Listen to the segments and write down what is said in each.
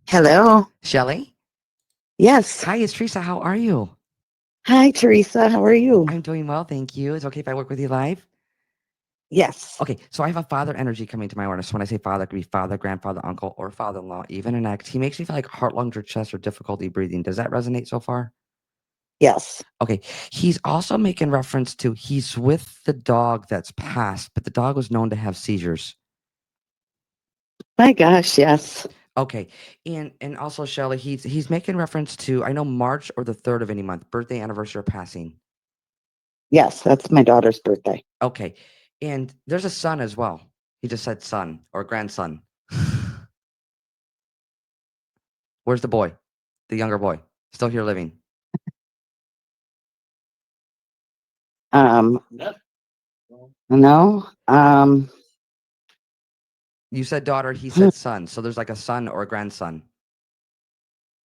Hello. Shelly? Yes. Hi, it's Teresa. How are you? Hi, Teresa. How are you? I'm doing well, thank you. It's okay if I work with you live? Yes. Okay, so I have a father energy coming to my awareness. When I say father, it could be father, grandfather, uncle, or father-in-law, even an ex. He makes me feel like heart, lungs, or chest or difficulty breathing. Does that resonate so far? Yes. Okay, he's also making reference to he's with the dog that's passed, but the dog was known to have seizures. My gosh, yes. Okay, and also Shelly, he's making reference to I know March or the 3rd of any month, birthday, anniversary, or passing. Yes, that's my daughter's birthday. Okay. And there's a son as well. He just said son or grandson. Where's the boy? The younger boy. Still here living. Um, no. You said daughter, he said son. So there's like a son or a grandson.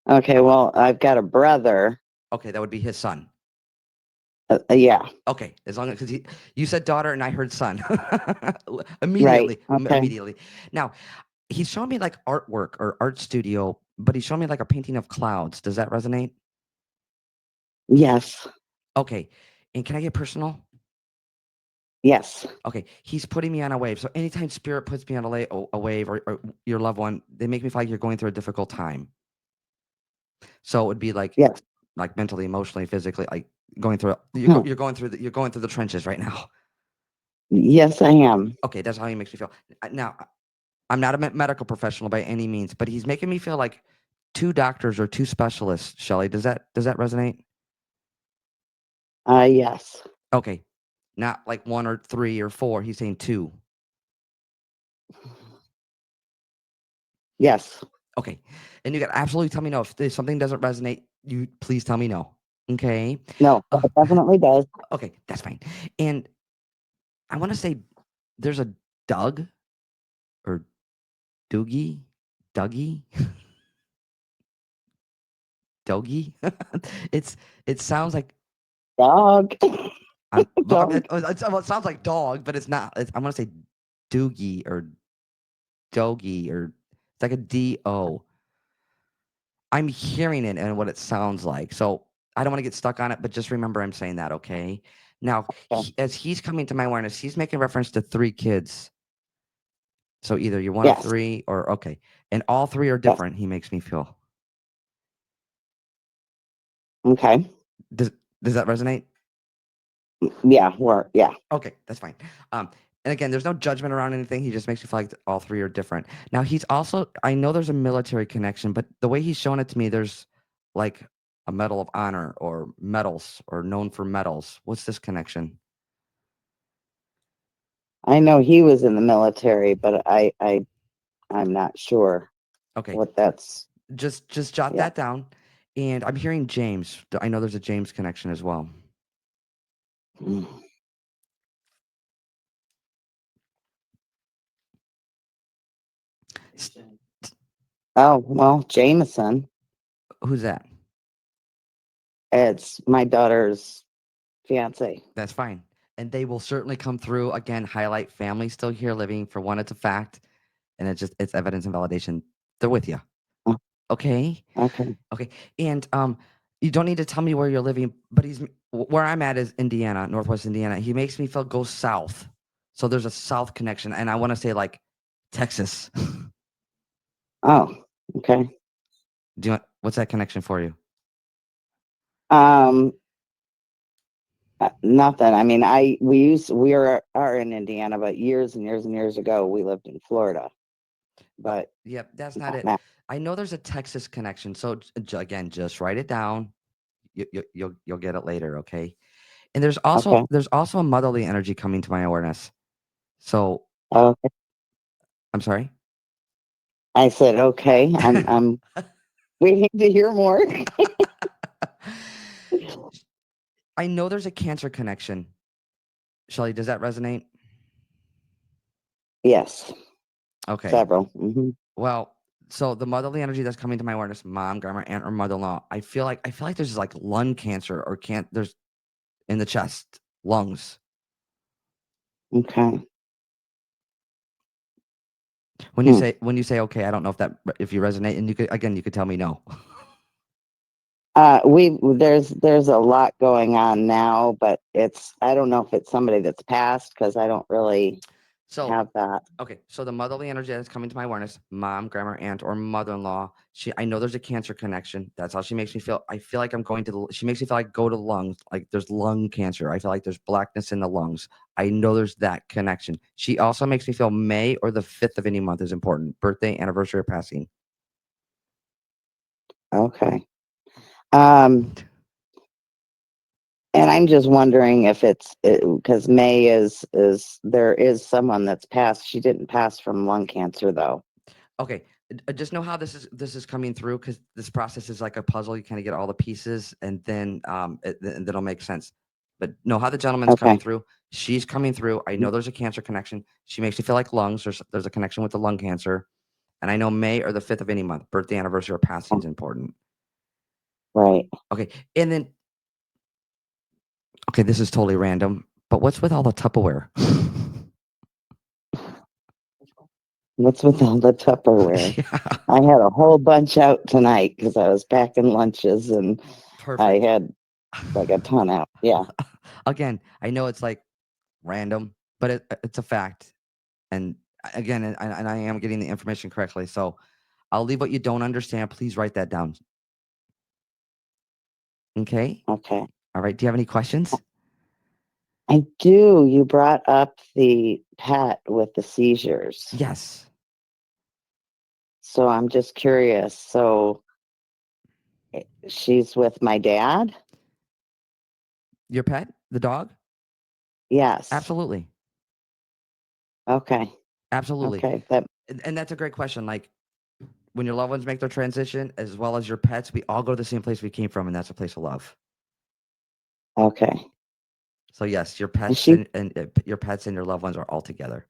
Okay, well, I've got a brother. Okay, that would be his son. Yeah, Okay, as long as because you said daughter and I heard son. right. Immediately. Okay. Immediately. Now, he's showing me like artwork or art studio, but he's showing me like a painting of clouds. Does that resonate? Yes. Okay. And can I get personal? Yes. Okay, he's putting me on a wave. So anytime spirit puts me on a wave or your loved one, they make me feel like you're going through a difficult time. So it would be Yes. like mentally, emotionally, physically, like going through Hmm. you're going through the trenches right now. Yes, I am. Okay, that's how he makes me feel. Now, I'm not a medical professional by any means, but he's making me feel like two doctors or two specialists. Shelly, does that resonate? Yes. Okay, not like one or three or four. He's saying two. Yes. Okay. And you got to absolutely tell me no. If something doesn't resonate, you please tell me no. Okay. No, Uh, it definitely does. okay, that's fine. And I want to say there's a Doug or Doogie, Dougie, Dogie. it's it sounds like Dog. Dog. well, it sounds like dog, but it's not. I want to say Doogie or Dogie or it's like a D-O. I'm hearing it and what it sounds like. So I don't want to get stuck on it, but just remember I'm saying that, okay? Now, Okay. as he's coming to my awareness, he's making reference to three kids. So either you're one of Yes. three or okay. And all three are Yes. different, he makes me feel. Okay. Does does that resonate? Yeah. Yeah. Okay, that's fine. Um, and again, there's no judgment around anything. He just makes me feel like all three are different. Now he's also I know there's a military connection, but the way he's showing it to me, there's like a medal of honor or medals or known for medals. What's this connection? I know he was in the military, but I'm not sure Okay, what that's. just jot Yeah. that down. And I'm hearing James. I know there's a James connection as well. Mm. S- Oh, well, Jameson. Who's that? It's my daughter's fiance. That's fine. And they will certainly come through. Again, highlight family still here living. For one, it's a fact, and it's evidence and validation. They're with you. Oh, Okay. okay. Okay. And you don't need to tell me where you're living, but where I'm at is Indiana, Northwest Indiana. He makes me feel go south. So there's a south connection, and I want to say like Texas. Oh, okay. What's that connection for you? Um, Nothing. I mean, we are in Indiana, but years and years and years ago, we lived in Florida. But Yep, that's not not it. now. I know there's a Texas connection. So again, just write it down. You'll get it later, okay? And Okay. there's also a motherly energy coming to my awareness. So Okay. I'm sorry. I said, okay. I'm waiting to hear more. I know there's a cancer connection. Shelly, does that resonate? Yes, Okay. several. Hmm. Well, so the motherly energy that's coming to my awareness, mom, grandma, aunt, or mother-in-law, I feel like there's like lung cancer or can't there's in the chest, lungs. Okay. Hmm. When you say okay, I don't know if you resonate, and you could tell me no. There's a lot going on now, but I don't know if it's somebody that's passed because I don't really So have that. okay, so the motherly energy that's coming to my awareness, mom, grandma, aunt, or mother-in-law. I know there's a cancer connection. That's how she makes me feel. I feel like I'm going to she makes me feel like go to the lungs, like there's lung cancer. I feel like there's blackness in the lungs. I know there's that connection. She also makes me feel May or the 5th of any month is important. Birthday, anniversary, or passing. Okay. Um, and I'm just wondering if it's because May is there is someone that's passed. She didn't pass from lung cancer though. Okay, just know how this is coming through because this process is like a puzzle. You kind of get all the pieces, and then and then it'll make sense. But know how the gentleman's coming Okay. through. She's coming through. I know there's a cancer connection. She makes you feel like lungs. There's a connection with the lung cancer, and I know May or the 5th of any month, birthday, anniversary, or passing is important. Right. Okay, and then okay, this is totally random, but what's with all the Tupperware? What's with all the Tupperware? Yeah, I had a whole bunch out tonight because I was packing lunches and I perfect. had like a ton out. Yeah. Again, I know it's like random, but it's a fact. And again, and I am getting the information correctly. So I'll leave what you don't understand. Please write that down. Okay. Okay. All right. Do you have any questions? I do. You brought up the pet with the seizures. Yes. So I'm just curious. So she's with my dad? Your pet, the dog? Yes. Absolutely. Okay. Absolutely. Okay. That And that's a great question. Like when your loved ones make their transition, as well as your pets, we all go to the same place we came from, and that's a place of love. okay. So yes, Is she your pets and your loved ones are all together.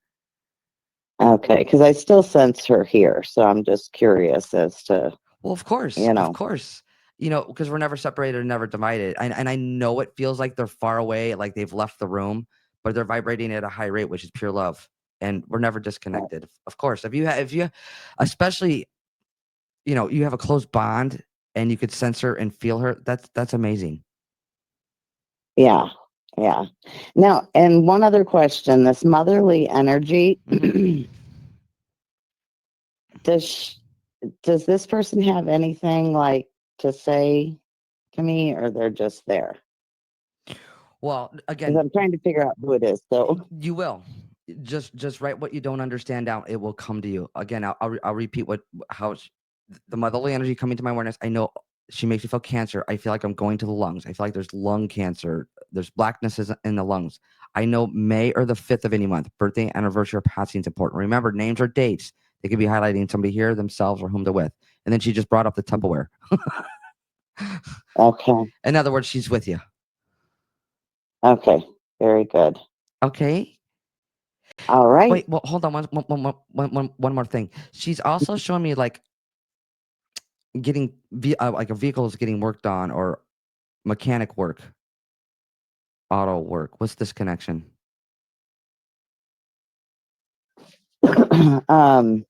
okay? Because I still sense her here. So I'm just curious as to, Well, of course, you of know, course. Because we're never separated or never divided. And I know it feels like they're far away, like they've left the room, but they're vibrating at a high rate, which is pure love. And we're never disconnected. Of course, if you, especially, you have a close bond and you could sense her and feel her. That's amazing. yeah. Yeah. Now, and one other question, this motherly energy, Hmm. does sh does this person have anything like to say to me, or they're just there? Well, Because again, I'm trying to figure out who it is. So, you will just write what you don't understand down. It will come to you. Again, I'll repeat the motherly energy coming to my awareness. I know she makes me feel cancer. I feel like I'm going to the lungs. I feel like there's lung cancer. There's blackness in the lungs. I know May or the 5th of any month, birthday, anniversary, or passing is important. Remember, names or dates. They could be highlighting somebody here, themselves, or whom they're with. And then she just brought up the Tupperware. okay. In other words, she's with you. Okay. Very good. Okay. All right. Wait, well, hold on one more thing. She's also showing me like like a vehicle is getting worked on or mechanic work, auto work. What's this connection? um,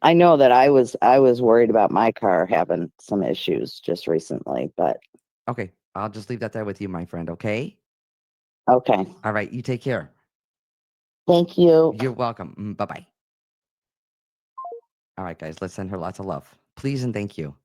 I know that I was worried about my car having some issues just recently, but Okay, I'll just leave that there with you, my friend. Okay. okay. All right. You take care. Thank you. You're welcome. Bye bye. All right, guys. Let's send her lots of love, please, and thank you.